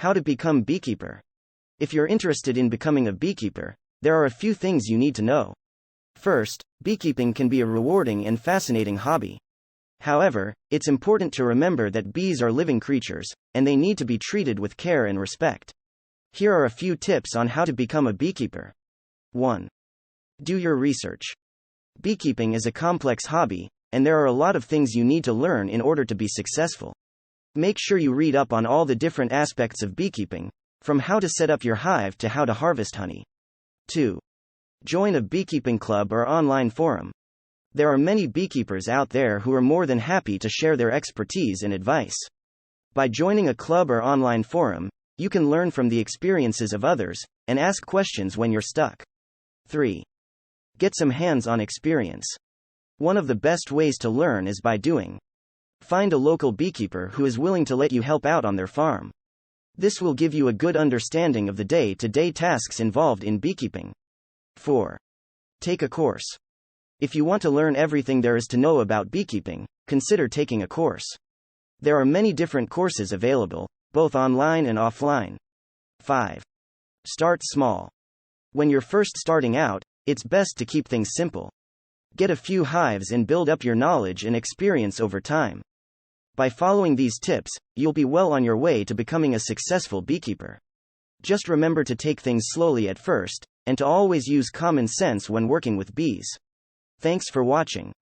How to become beekeeper. If you're interested in becoming a beekeeper, there are a few things you need to know. First, beekeeping can be a rewarding and fascinating hobby. However, it's important to remember that bees are living creatures, and they need to be treated with care and respect. Here are a few tips on how to become a beekeeper. 1. Do your research. Beekeeping is a complex hobby, and there are a lot of things you need to learn in order to be successful. Make sure you read up on all the different aspects of beekeeping, from how to set up your hive to how to harvest honey. 2. Join a beekeeping club or online forum. There are many beekeepers out there who are more than happy to share their expertise and advice. By joining a club or online forum, you can learn from the experiences of others, and ask questions when you're stuck. 3. Get some hands-on experience. One of the best ways to learn is by doing. Find a local beekeeper who is willing to let you help out on their farm. This will give you a good understanding of the day-to-day tasks involved in beekeeping. 4. Take a course. If you want to learn everything there is to know about beekeeping, consider taking a course. There are many different courses available, both online and offline. 5. Start small. When you're first starting out, it's best to keep things simple. Get a few hives and build up your knowledge and experience over time. By following these tips, you'll be well on your way to becoming a successful beekeeper. Just remember to take things slowly at first, and to always use common sense when working with bees. Thanks for watching.